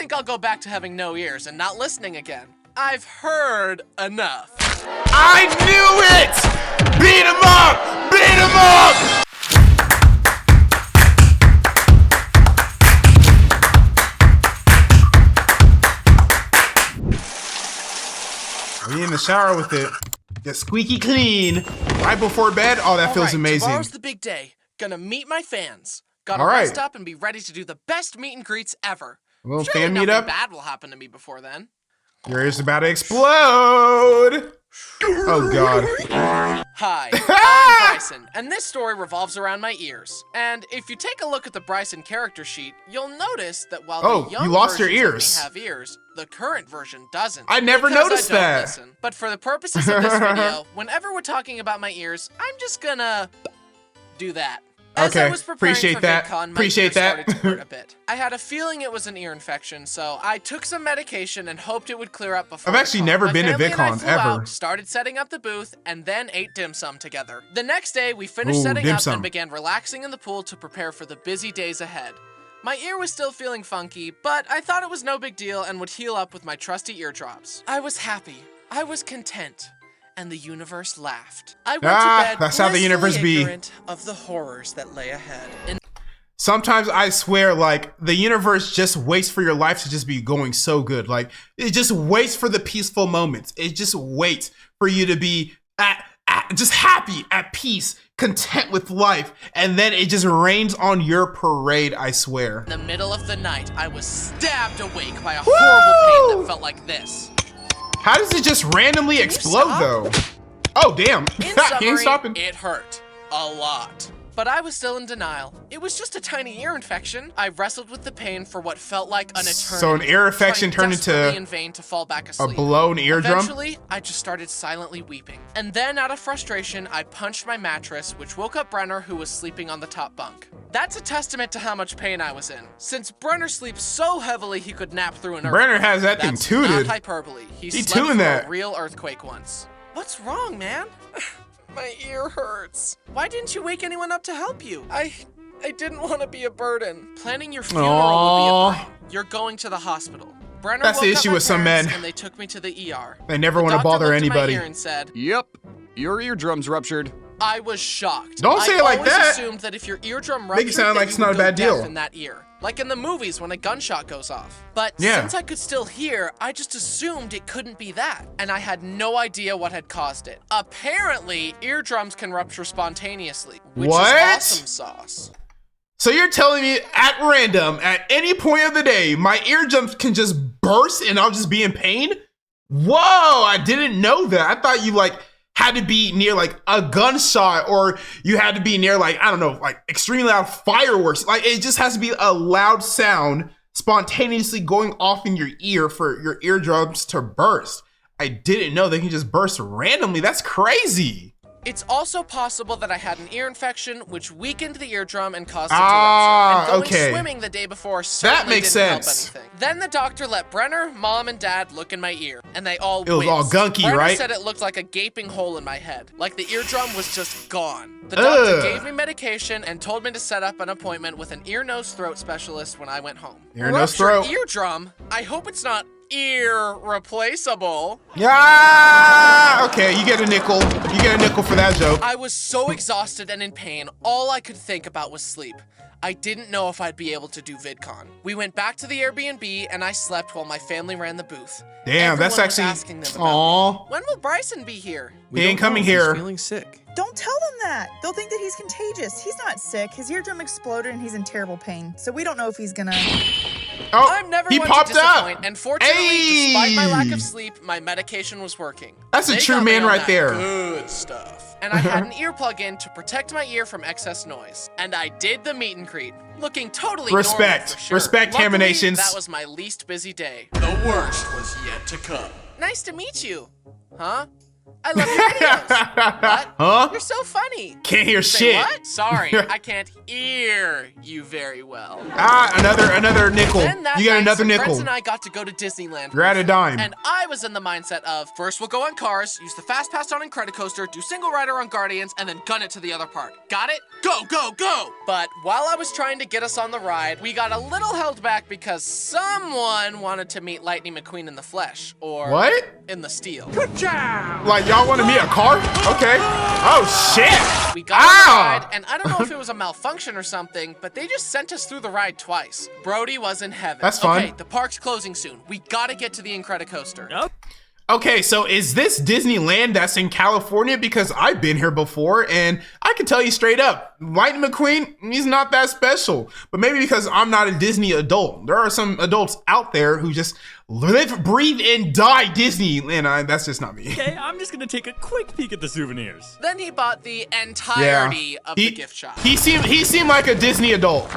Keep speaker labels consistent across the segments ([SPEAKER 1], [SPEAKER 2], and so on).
[SPEAKER 1] think I'll go back to having no ears and not listening again. I've heard enough.
[SPEAKER 2] I knew it! Beat him up! Beat him up! We in the shower with it. Get squeaky clean. Right before bed. Oh, that feels amazing.
[SPEAKER 1] Tomorrow's the big day. Gonna meet my fans. Gotta
[SPEAKER 2] All right.
[SPEAKER 1] rest up and be ready to do the best meet and greets ever.
[SPEAKER 2] A little
[SPEAKER 1] Surely
[SPEAKER 2] fan meet
[SPEAKER 1] nothing
[SPEAKER 2] up.
[SPEAKER 1] bad will happen to me before then.
[SPEAKER 2] Your ears about to explode. Oh, God.
[SPEAKER 1] Hi, I'm Bryson, and this story revolves around my ears. And if you take a look at the Bryson character sheet, you'll notice that while the young
[SPEAKER 2] you lost your
[SPEAKER 1] versions
[SPEAKER 2] ears.
[SPEAKER 1] of me have ears, the current version doesn't.
[SPEAKER 2] I never
[SPEAKER 1] Because
[SPEAKER 2] noticed
[SPEAKER 1] I don't
[SPEAKER 2] that.
[SPEAKER 1] Listen. But for the purposes of this video, whenever we're talking about my ears, I'm just gonna do that. As I
[SPEAKER 2] Okay,
[SPEAKER 1] was preparing
[SPEAKER 2] appreciate
[SPEAKER 1] for
[SPEAKER 2] that.
[SPEAKER 1] VidCon, my
[SPEAKER 2] Appreciate
[SPEAKER 1] ear
[SPEAKER 2] that.
[SPEAKER 1] started to hurt a bit. I had a feeling it was an ear infection, so I took some medication and hoped it would clear up before
[SPEAKER 2] I've actually
[SPEAKER 1] VidCon.
[SPEAKER 2] never
[SPEAKER 1] My
[SPEAKER 2] been to
[SPEAKER 1] family and I
[SPEAKER 2] VidCon,
[SPEAKER 1] flew
[SPEAKER 2] ever.
[SPEAKER 1] out, started setting up the booth, and then ate dim sum together. The next day, we finished
[SPEAKER 2] Ooh,
[SPEAKER 1] setting
[SPEAKER 2] dim
[SPEAKER 1] up
[SPEAKER 2] sum.
[SPEAKER 1] and began relaxing in the pool to prepare for the busy days ahead. My ear was still feeling funky, but I thought it was no big deal and would heal up with my trusty eardrops. I was happy. I was content. And the universe laughed. I went to bed
[SPEAKER 2] that's how the universe
[SPEAKER 1] blissfully
[SPEAKER 2] be.
[SPEAKER 1] ignorant of the horrors that lay ahead.
[SPEAKER 2] Sometimes I swear, like, the universe just waits for your life to just be going so good. Like, it just waits for the peaceful moments. It just waits for you to be just happy, at peace, content with life. And then it just rains on your parade, I swear.
[SPEAKER 1] In the middle of the night, I was stabbed awake by a horrible pain that felt like this.
[SPEAKER 2] How does it just randomly explode,
[SPEAKER 1] stop?
[SPEAKER 2] though? Oh, damn.
[SPEAKER 1] In
[SPEAKER 2] He ain't
[SPEAKER 1] summary,
[SPEAKER 2] stopping.
[SPEAKER 1] it hurt. A lot. But I was still in denial. It was just a tiny ear infection. I wrestled with the pain for what felt like an eternity.
[SPEAKER 2] So an ear infection
[SPEAKER 1] trying
[SPEAKER 2] turned
[SPEAKER 1] desperately
[SPEAKER 2] into
[SPEAKER 1] in vain to fall back
[SPEAKER 2] a
[SPEAKER 1] asleep.
[SPEAKER 2] blown eardrum?
[SPEAKER 1] Eventually, I just started silently weeping. And then, out of frustration, I punched my mattress, which woke up Brenner, who was sleeping on the top bunk. That's a testament to how much pain I was in, since Brenner sleeps so heavily he could nap through an earthquake.
[SPEAKER 2] Brenner has that thing
[SPEAKER 1] That's
[SPEAKER 2] tooted.
[SPEAKER 1] not hyperbole. He slept
[SPEAKER 2] tuned
[SPEAKER 1] through
[SPEAKER 2] that.
[SPEAKER 1] a real earthquake once. What's wrong, man? My ear hurts. Why didn't you wake anyone up to help you? I didn't want to be a burden. Planning your funeral would be a burden. You're going to the hospital. Brenner
[SPEAKER 2] That's the
[SPEAKER 1] woke up
[SPEAKER 2] issue
[SPEAKER 1] my
[SPEAKER 2] with some
[SPEAKER 1] parents,
[SPEAKER 2] men.
[SPEAKER 1] And they took me to the ER.
[SPEAKER 2] They never
[SPEAKER 1] The
[SPEAKER 2] want to
[SPEAKER 1] doctor
[SPEAKER 2] bother
[SPEAKER 1] looked at
[SPEAKER 2] anybody.
[SPEAKER 1] my ear and said,
[SPEAKER 3] Yep, your eardrum's ruptured.
[SPEAKER 1] I was shocked.
[SPEAKER 2] Don't say it like that.
[SPEAKER 1] I always assumed that if your eardrum ruptured,
[SPEAKER 2] Make it sound
[SPEAKER 1] that
[SPEAKER 2] like
[SPEAKER 1] you
[SPEAKER 2] it's not
[SPEAKER 1] would
[SPEAKER 2] a
[SPEAKER 1] go
[SPEAKER 2] bad
[SPEAKER 1] deaf
[SPEAKER 2] deal.
[SPEAKER 1] in that ear. Like in the movies when a gunshot goes off. But
[SPEAKER 2] Yeah.
[SPEAKER 1] since I could still hear, I just assumed it couldn't be that. And I had no idea what had caused it. Apparently, eardrums can rupture spontaneously, which
[SPEAKER 2] What?
[SPEAKER 1] is awesome sauce.
[SPEAKER 2] So you're telling me at random, at any point of the day, my eardrums can just burst and I'll just be in pain? Whoa, I didn't know that. I thought you like had to be near like a gunshot or you had to be near like, I don't know, like extremely loud fireworks. Like it just has to be a loud sound spontaneously going off in your ear for your eardrums to burst. I didn't know they can just burst randomly. That's crazy.
[SPEAKER 1] It's also possible that I had an ear infection, which weakened the eardrum and caused it to rupture. And going
[SPEAKER 2] okay.
[SPEAKER 1] swimming the day before certainly
[SPEAKER 2] makes
[SPEAKER 1] didn't
[SPEAKER 2] sense.
[SPEAKER 1] help anything. Then the doctor let Brenner, Mom, and Dad look in my ear, and they all
[SPEAKER 2] It was all
[SPEAKER 1] winced.
[SPEAKER 2] gunky,
[SPEAKER 1] Brenner
[SPEAKER 2] right?
[SPEAKER 1] said it looked like a gaping hole in my head, like the eardrum was just gone. The doctor
[SPEAKER 2] Ugh.
[SPEAKER 1] gave me medication and told me to set up an appointment with an ear, nose, throat specialist when I went home.
[SPEAKER 2] Ear, nose,
[SPEAKER 1] Ruptured
[SPEAKER 2] throat.
[SPEAKER 1] eardrum? I hope it's not irreplaceable.
[SPEAKER 2] Yeah. Okay, you get a nickel. You get a nickel for that joke.
[SPEAKER 1] I was so exhausted and in pain, all I could think about was sleep. I didn't know if I'd be able to do VidCon. We went back to the Airbnb and I slept while my family ran the booth.
[SPEAKER 2] Damn,
[SPEAKER 1] Everyone
[SPEAKER 2] that's
[SPEAKER 1] was
[SPEAKER 2] actually.
[SPEAKER 1] asking them about
[SPEAKER 2] Aw.
[SPEAKER 1] me. When will Bryson be here?
[SPEAKER 2] He ain't coming here.
[SPEAKER 3] He's feeling sick.
[SPEAKER 4] Don't tell them that. They'll think that he's contagious. He's not sick. His eardrum exploded and he's in terrible pain. So we don't know if he's gonna...
[SPEAKER 2] Oh,
[SPEAKER 1] I'm never
[SPEAKER 2] he
[SPEAKER 1] one
[SPEAKER 2] popped
[SPEAKER 1] to disappoint,
[SPEAKER 2] up.
[SPEAKER 1] and fortunately, despite my lack
[SPEAKER 2] Hey.
[SPEAKER 1] of sleep, my medication was working.
[SPEAKER 2] That's a
[SPEAKER 1] They
[SPEAKER 2] true
[SPEAKER 1] got me
[SPEAKER 2] man
[SPEAKER 1] on
[SPEAKER 2] right
[SPEAKER 1] that
[SPEAKER 2] there.
[SPEAKER 1] Good stuff. And I had an earplug in to protect my ear from excess noise. And I did the meet and greet, looking totally
[SPEAKER 2] Respect.
[SPEAKER 1] normal for sure.
[SPEAKER 2] Respect,
[SPEAKER 1] Luckily,
[SPEAKER 2] Haminations.
[SPEAKER 1] that was my least busy day.
[SPEAKER 5] The worst was yet to come.
[SPEAKER 1] Nice to meet you. Huh? I love your videos. What?
[SPEAKER 2] Huh?
[SPEAKER 1] You're so funny.
[SPEAKER 2] Can't hear
[SPEAKER 1] Say
[SPEAKER 2] shit.
[SPEAKER 1] what? Sorry, I can't hear you very well.
[SPEAKER 2] Ah, another nickel.
[SPEAKER 1] Then that
[SPEAKER 2] You got
[SPEAKER 1] night,
[SPEAKER 2] another
[SPEAKER 1] some
[SPEAKER 2] nickel.
[SPEAKER 1] friends and I got to go to Disneyland.
[SPEAKER 2] You're at a dime.
[SPEAKER 1] And I was in the mindset of, first we'll go on Cars, use the Fast Pass on Incredicoaster, do Single Rider on Guardians, and then gun it to the other part. Got it? Go, go, go! But while I was trying to get us on the ride, we got a little held back because someone wanted to meet Lightning McQueen in the flesh. Or
[SPEAKER 2] What?
[SPEAKER 1] in the steel.
[SPEAKER 2] Like, y'all want to meet a car? Okay. Oh, shit.
[SPEAKER 1] We got on the
[SPEAKER 2] Ow!
[SPEAKER 1] ride, and I don't know if it was a malfunction or something, but they just sent us through the ride twice. Brody was in heaven.
[SPEAKER 2] That's fine.
[SPEAKER 1] Okay, the park's closing soon. We gotta get to the Incredicoaster.
[SPEAKER 2] Okay, so is this Disneyland that's in California? Because I've been here before, and I can tell you straight up, Lightning McQueen, he's not that special. But maybe because I'm not a Disney adult. There are some adults out there who just live, breathe, and die Disney, and that's just not me.
[SPEAKER 5] Okay, I'm just gonna take a quick peek at the souvenirs.
[SPEAKER 1] Then he bought the entirety of the gift shop.
[SPEAKER 2] He seemed like a Disney adult.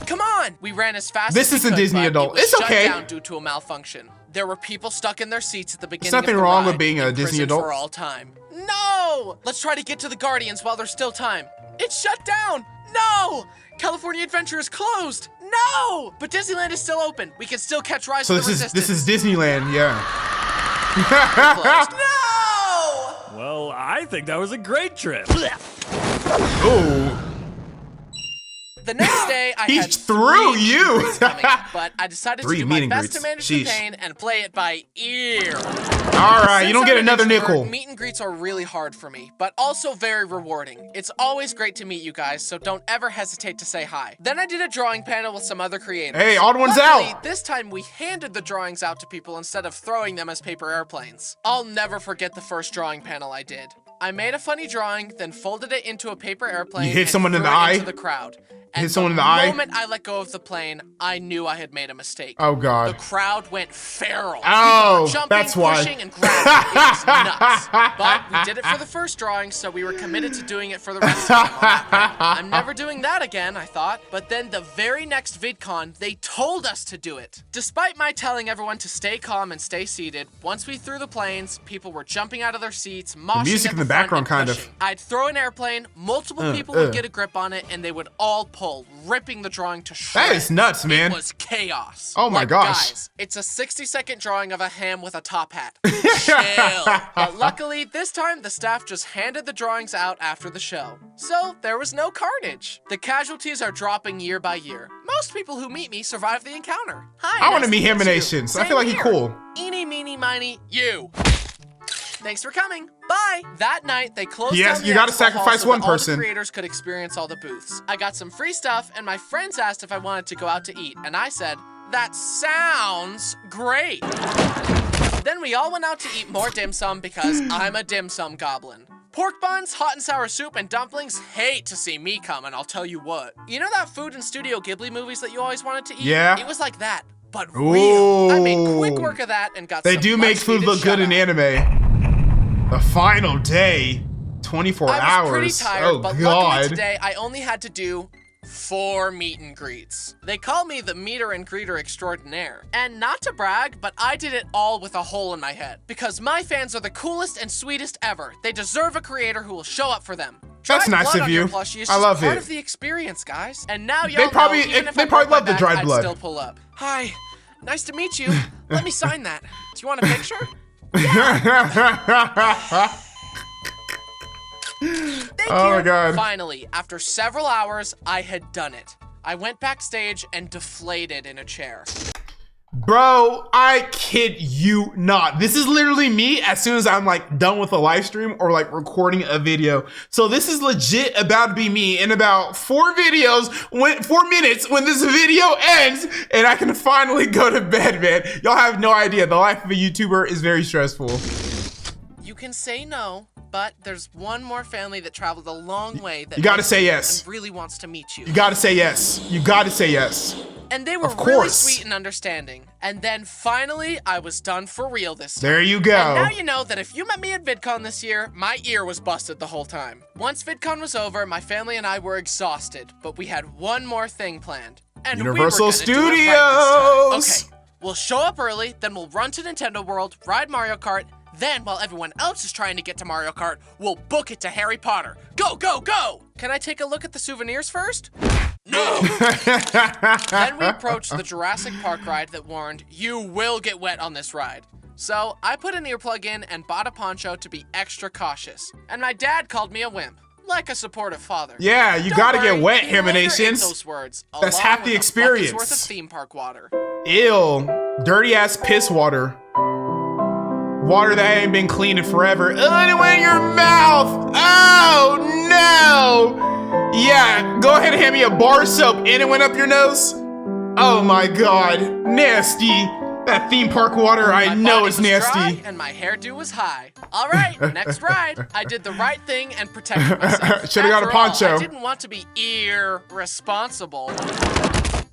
[SPEAKER 1] Come on! We ran as fast
[SPEAKER 2] This
[SPEAKER 1] as we
[SPEAKER 2] is a
[SPEAKER 1] could,
[SPEAKER 2] Disney
[SPEAKER 1] but
[SPEAKER 2] adult.
[SPEAKER 1] It was
[SPEAKER 2] It's okay.
[SPEAKER 1] shut down due to a malfunction. There were people stuck in their seats at the beginning
[SPEAKER 2] nothing
[SPEAKER 1] of the
[SPEAKER 2] wrong
[SPEAKER 1] ride,
[SPEAKER 2] with being a Disney
[SPEAKER 1] imprisoned
[SPEAKER 2] adult.
[SPEAKER 1] for all time. No! Let's try to get to the Guardians while there's still time. It's shut down! No! California Adventure is closed! No! But Disneyland is still open. We can still catch Rise
[SPEAKER 2] So
[SPEAKER 1] of the
[SPEAKER 2] this is
[SPEAKER 1] Resistance.
[SPEAKER 2] Disneyland, yeah.
[SPEAKER 1] Closed. No!
[SPEAKER 5] Well, I think that was a great trip.
[SPEAKER 2] Ooh.
[SPEAKER 1] The next day, I
[SPEAKER 2] He
[SPEAKER 1] had
[SPEAKER 2] threw
[SPEAKER 1] 3
[SPEAKER 2] you.
[SPEAKER 1] meet and greets coming up, but I decided to
[SPEAKER 2] 3
[SPEAKER 1] do
[SPEAKER 2] meet
[SPEAKER 1] my
[SPEAKER 2] and
[SPEAKER 1] best to
[SPEAKER 2] greets.
[SPEAKER 1] manage the
[SPEAKER 2] Sheesh.
[SPEAKER 1] pain and play it by ear.
[SPEAKER 2] All right, you
[SPEAKER 1] Since
[SPEAKER 2] don't get
[SPEAKER 1] I'm an
[SPEAKER 2] another
[SPEAKER 1] introvert,
[SPEAKER 2] nickel.
[SPEAKER 1] Meet and greets are really hard for me, but also very rewarding. It's always great to meet you guys, so don't ever hesitate to say hi. Then I did a drawing panel with some other creators.
[SPEAKER 2] Hey, odd one's
[SPEAKER 1] Luckily,
[SPEAKER 2] out.
[SPEAKER 1] This time we handed the drawings out to people instead of throwing them as paper airplanes. I'll never forget the first drawing panel I did. I made a funny drawing, then folded it into a paper airplane.
[SPEAKER 2] You hit
[SPEAKER 1] and
[SPEAKER 2] someone in
[SPEAKER 1] threw
[SPEAKER 2] the
[SPEAKER 1] it
[SPEAKER 2] eye?
[SPEAKER 1] into the crowd. And
[SPEAKER 2] Hit someone in the eye?
[SPEAKER 1] The moment I let go of the plane, I knew I had made a mistake.
[SPEAKER 2] Oh, God.
[SPEAKER 1] The crowd went feral.
[SPEAKER 2] Oh,
[SPEAKER 1] People were jumping,
[SPEAKER 2] that's why.
[SPEAKER 1] pushing, and grabbing. It was nuts. But we did it for the first drawing, so we were committed to doing it for the rest of them. I'm never doing that again, I thought. But then the very next VidCon, they told us to do it. Despite my telling everyone to stay calm and stay seated, once we threw the planes, people were jumping out of their seats, moshing
[SPEAKER 2] music
[SPEAKER 1] at
[SPEAKER 2] in the
[SPEAKER 1] front
[SPEAKER 2] background
[SPEAKER 1] and
[SPEAKER 2] kind of.
[SPEAKER 1] pushing. I'd throw an airplane, multiple people would get a grip on it, and they would all pull, ripping the drawing to shreds.
[SPEAKER 2] That is nuts, man.
[SPEAKER 1] It was chaos.
[SPEAKER 2] Oh my
[SPEAKER 1] Like,
[SPEAKER 2] gosh.
[SPEAKER 1] Guys, it's a 60-second drawing of a ham with a top hat. Chill. But luckily, this time, the staff just handed the drawings out after the show. So, there was no carnage. The casualties are dropping year by year. Most people who meet me survive the encounter. Hi,
[SPEAKER 2] I want to
[SPEAKER 1] nice
[SPEAKER 2] meet
[SPEAKER 1] you.
[SPEAKER 2] Haminations. I
[SPEAKER 1] Same
[SPEAKER 2] feel like he's
[SPEAKER 1] here.
[SPEAKER 2] cool.
[SPEAKER 1] Eeny, meeny, miny, you. Thanks for coming. Bye. That night, they closed
[SPEAKER 2] Yes,
[SPEAKER 1] down the
[SPEAKER 2] you gotta
[SPEAKER 1] expo
[SPEAKER 2] sacrifice
[SPEAKER 1] hall so
[SPEAKER 2] one
[SPEAKER 1] that all
[SPEAKER 2] person.
[SPEAKER 1] the creators could experience all the booths. I got some free stuff, and my friends asked if I wanted to go out to eat, and I said, that sounds great. Then we all went out to eat more dim sum because I'm a dim sum goblin. Pork buns, hot and sour soup, and dumplings hate to see me coming, I'll tell you what. You know that food in Studio Ghibli movies that you always wanted to eat?
[SPEAKER 2] Yeah.
[SPEAKER 1] It was like that, but real. I made quick
[SPEAKER 2] Ooh.
[SPEAKER 1] work of that and got
[SPEAKER 2] They
[SPEAKER 1] some
[SPEAKER 2] do make food
[SPEAKER 1] much-needed
[SPEAKER 2] look good in
[SPEAKER 1] shut-eye.
[SPEAKER 2] anime. The final day, 24
[SPEAKER 1] I was
[SPEAKER 2] hours.
[SPEAKER 1] pretty tired,
[SPEAKER 2] Oh
[SPEAKER 1] but luckily
[SPEAKER 2] God.
[SPEAKER 1] today I only had to do 4 meet and greets. They call me the meter and greeter extraordinaire. And not to brag, but I did it all with a hole in my head. Because my fans are the coolest and sweetest ever. They deserve a creator who will show up for them.
[SPEAKER 2] That's
[SPEAKER 1] Dried
[SPEAKER 2] nice
[SPEAKER 1] blood
[SPEAKER 2] of
[SPEAKER 1] on
[SPEAKER 2] you.
[SPEAKER 1] your plushie is
[SPEAKER 2] I
[SPEAKER 1] just
[SPEAKER 2] love
[SPEAKER 1] part
[SPEAKER 2] it.
[SPEAKER 1] of the experience, guys. And now y'all
[SPEAKER 2] probably-
[SPEAKER 1] know, even if
[SPEAKER 2] they
[SPEAKER 1] I
[SPEAKER 2] probably
[SPEAKER 1] broke my
[SPEAKER 2] love the
[SPEAKER 1] back,
[SPEAKER 2] dried
[SPEAKER 1] I'd
[SPEAKER 2] blood.
[SPEAKER 1] still pull up. Hi, nice to meet you. Let me sign that. Do you want a picture? Thank
[SPEAKER 2] Oh
[SPEAKER 1] you.
[SPEAKER 2] my God.
[SPEAKER 1] Finally, after several hours, I had done it. I went backstage and deflated in a chair.
[SPEAKER 2] Bro, I kid you not. This is literally me as soon as I'm like done with a live stream or like recording a video. So this is legit about to be me in about 4 minutes when this video ends and I can finally go to bed, man. Y'all have no idea. The life of a YouTuber is very stressful.
[SPEAKER 1] You can say no, but there's one more family that traveled a long way that
[SPEAKER 2] You gotta
[SPEAKER 1] misses
[SPEAKER 2] say
[SPEAKER 1] you
[SPEAKER 2] yes.
[SPEAKER 1] and really wants to meet you.
[SPEAKER 2] You gotta say yes. You gotta say yes.
[SPEAKER 1] And they were
[SPEAKER 2] Of
[SPEAKER 1] really
[SPEAKER 2] course.
[SPEAKER 1] sweet and understanding. And then finally, I was done for real this time.
[SPEAKER 2] There you
[SPEAKER 1] And
[SPEAKER 2] go.
[SPEAKER 1] now you know that if you met me at VidCon this year, my ear was busted the whole time. Once VidCon was over, my family and I were exhausted, but we had one more thing planned. And
[SPEAKER 2] Universal
[SPEAKER 1] we were gonna do it right this time.
[SPEAKER 2] Studios.
[SPEAKER 1] Okay, we'll show up early, then we'll run to Nintendo World, ride Mario Kart, Then, while everyone else is trying to get to Mario Kart, we'll book it to Harry Potter. Go, go, go! Can I take a look at the souvenirs first? No! Then we approached the Jurassic Park ride that warned, you will get wet on this ride. So I put an earplug in and bought a poncho to be extra cautious. And my dad called me a wimp, like a supportive father.
[SPEAKER 2] Yeah, you
[SPEAKER 1] Don't
[SPEAKER 2] gotta
[SPEAKER 1] worry,
[SPEAKER 2] get wet,
[SPEAKER 1] he later ate
[SPEAKER 2] Haminations.
[SPEAKER 1] those words,
[SPEAKER 2] That's
[SPEAKER 1] along
[SPEAKER 2] half
[SPEAKER 1] with
[SPEAKER 2] the
[SPEAKER 1] a bucket's worth of
[SPEAKER 2] experience.
[SPEAKER 1] theme park water.
[SPEAKER 2] Ew, dirty ass piss water. Water that ain't been cleaned in forever. Ugh, it went in your mouth. Oh no. Yeah, go ahead and hand me a bar soap and it went up your nose. Oh my god, nasty. That theme park water, I know it's nasty.
[SPEAKER 1] Dry and my hairdo was high. All right, next ride. I did the right thing and protected myself.
[SPEAKER 2] Should've got a
[SPEAKER 1] After all,
[SPEAKER 2] poncho.
[SPEAKER 1] I didn't want to be irresponsible.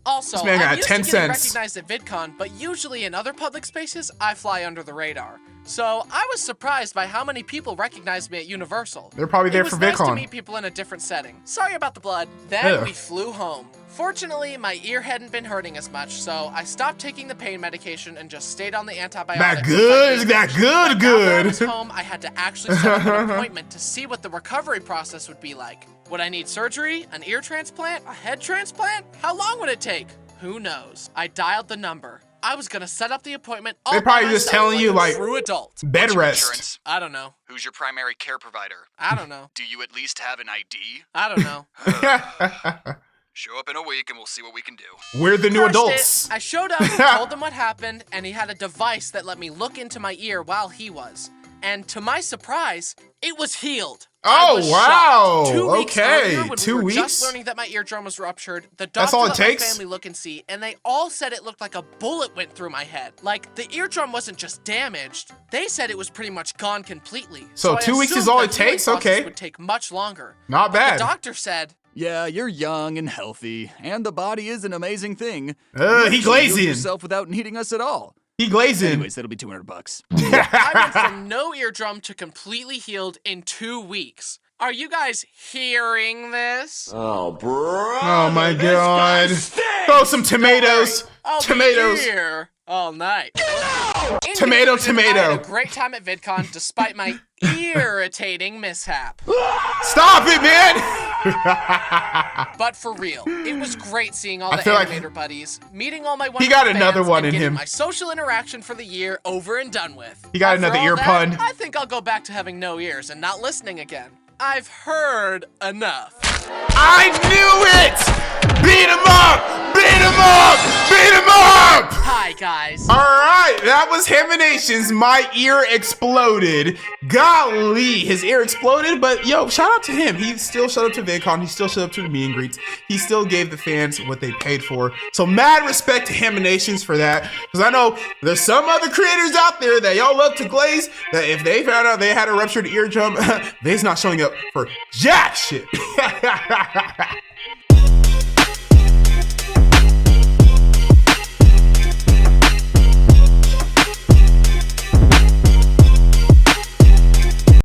[SPEAKER 1] Also,
[SPEAKER 2] This man got
[SPEAKER 1] I'm used
[SPEAKER 2] 10
[SPEAKER 1] to getting
[SPEAKER 2] cents.
[SPEAKER 1] recognized at VidCon, but usually in other public spaces, I fly under the radar. So I was surprised by how many people recognized me at Universal.
[SPEAKER 2] They're probably there for
[SPEAKER 1] It was nice to
[SPEAKER 2] VidCon.
[SPEAKER 1] meet people in a different setting. Sorry about the blood. Then
[SPEAKER 2] Ugh.
[SPEAKER 1] we flew home. Fortunately, my ear hadn't been hurting as much, so I stopped taking the pain medication and just stayed on the antibiotics.
[SPEAKER 2] That good, that good,
[SPEAKER 1] Now that I
[SPEAKER 2] good.
[SPEAKER 1] was home, I had to actually set up an appointment to see what the recovery process would be like. Would I need surgery, an ear transplant, a head transplant? How long would it take? Who knows? I dialed the number. I was gonna set up the appointment all
[SPEAKER 2] They
[SPEAKER 1] by
[SPEAKER 2] probably just
[SPEAKER 1] myself
[SPEAKER 2] telling you,
[SPEAKER 1] a
[SPEAKER 2] like,
[SPEAKER 1] true adult.
[SPEAKER 2] Bed
[SPEAKER 3] What's your
[SPEAKER 2] rest.
[SPEAKER 3] insurance?
[SPEAKER 1] I don't know.
[SPEAKER 3] Who's your primary care provider?
[SPEAKER 1] I don't know.
[SPEAKER 3] Do you at least have an ID?
[SPEAKER 1] I don't know.
[SPEAKER 3] Show up in a week and we'll see what we can do.
[SPEAKER 2] We're the new
[SPEAKER 1] Crushed
[SPEAKER 2] adults.
[SPEAKER 1] it. I showed up, told him what happened, and he had a device that let me look into my ear while he was. And to my surprise, it was healed. I
[SPEAKER 2] Oh,
[SPEAKER 1] was
[SPEAKER 2] wow.
[SPEAKER 1] shocked. 2 weeks
[SPEAKER 2] Okay,
[SPEAKER 1] earlier, when
[SPEAKER 2] 2
[SPEAKER 1] we were
[SPEAKER 2] weeks?
[SPEAKER 1] just learning that my eardrum was ruptured, the
[SPEAKER 2] That's
[SPEAKER 1] doctor
[SPEAKER 2] all it
[SPEAKER 1] let
[SPEAKER 2] takes?
[SPEAKER 1] my family look and see, and they all said it looked like a bullet went through my head. Like, the eardrum wasn't just damaged, they said it was pretty much gone completely.
[SPEAKER 2] So
[SPEAKER 1] I
[SPEAKER 2] 2 weeks is
[SPEAKER 1] assumed
[SPEAKER 2] all
[SPEAKER 1] the
[SPEAKER 2] it
[SPEAKER 1] healing
[SPEAKER 2] takes?
[SPEAKER 1] process
[SPEAKER 2] Okay.
[SPEAKER 1] would take much longer.
[SPEAKER 2] Not
[SPEAKER 1] But
[SPEAKER 2] bad.
[SPEAKER 1] the doctor said,
[SPEAKER 5] Yeah, you're young and healthy, and the body is an amazing thing.
[SPEAKER 2] He
[SPEAKER 5] You actually healed
[SPEAKER 2] glazing.
[SPEAKER 5] yourself without needing us at all.
[SPEAKER 2] He glazing.
[SPEAKER 5] Anyways, that'll be $200.
[SPEAKER 1] I went from no eardrum to completely healed in 2 weeks. Are you guys hearing this?
[SPEAKER 2] Oh my god. Throw some tomatoes.
[SPEAKER 1] I'll
[SPEAKER 2] Tomatoes.
[SPEAKER 1] be here all night. In
[SPEAKER 2] Tomato,
[SPEAKER 1] conclusion, I
[SPEAKER 2] tomato.
[SPEAKER 1] had a great time at VidCon despite my irritating mishap.
[SPEAKER 2] Stop it, man.
[SPEAKER 1] But for real, it was great seeing all
[SPEAKER 2] I
[SPEAKER 1] the
[SPEAKER 2] feel like
[SPEAKER 1] animator buddies, meeting all my
[SPEAKER 2] he got
[SPEAKER 1] wonderful
[SPEAKER 2] another
[SPEAKER 1] fans,
[SPEAKER 2] one
[SPEAKER 1] and
[SPEAKER 2] in
[SPEAKER 1] getting
[SPEAKER 2] him.
[SPEAKER 1] my social interaction for the year over and done with.
[SPEAKER 2] He got
[SPEAKER 1] After
[SPEAKER 2] another
[SPEAKER 1] all
[SPEAKER 2] ear
[SPEAKER 1] that,
[SPEAKER 2] pun.
[SPEAKER 1] I think I'll go back to having no ears and not listening again. I've heard enough.
[SPEAKER 2] I knew it. Beat him up. Beat him up. Beat him up.
[SPEAKER 1] Hi, guys.
[SPEAKER 2] All right, that was Haminations. My ear exploded. Golly, his ear exploded. But yo, shout out to him. He still showed up to VidCon. He still showed up to the meet and greets. He still gave the fans what they paid for. So mad respect to Haminations for that. Because I know there's some other creators out there that y'all love to glaze. That if they found out they had a ruptured eardrum, they's not showing up for jack shit.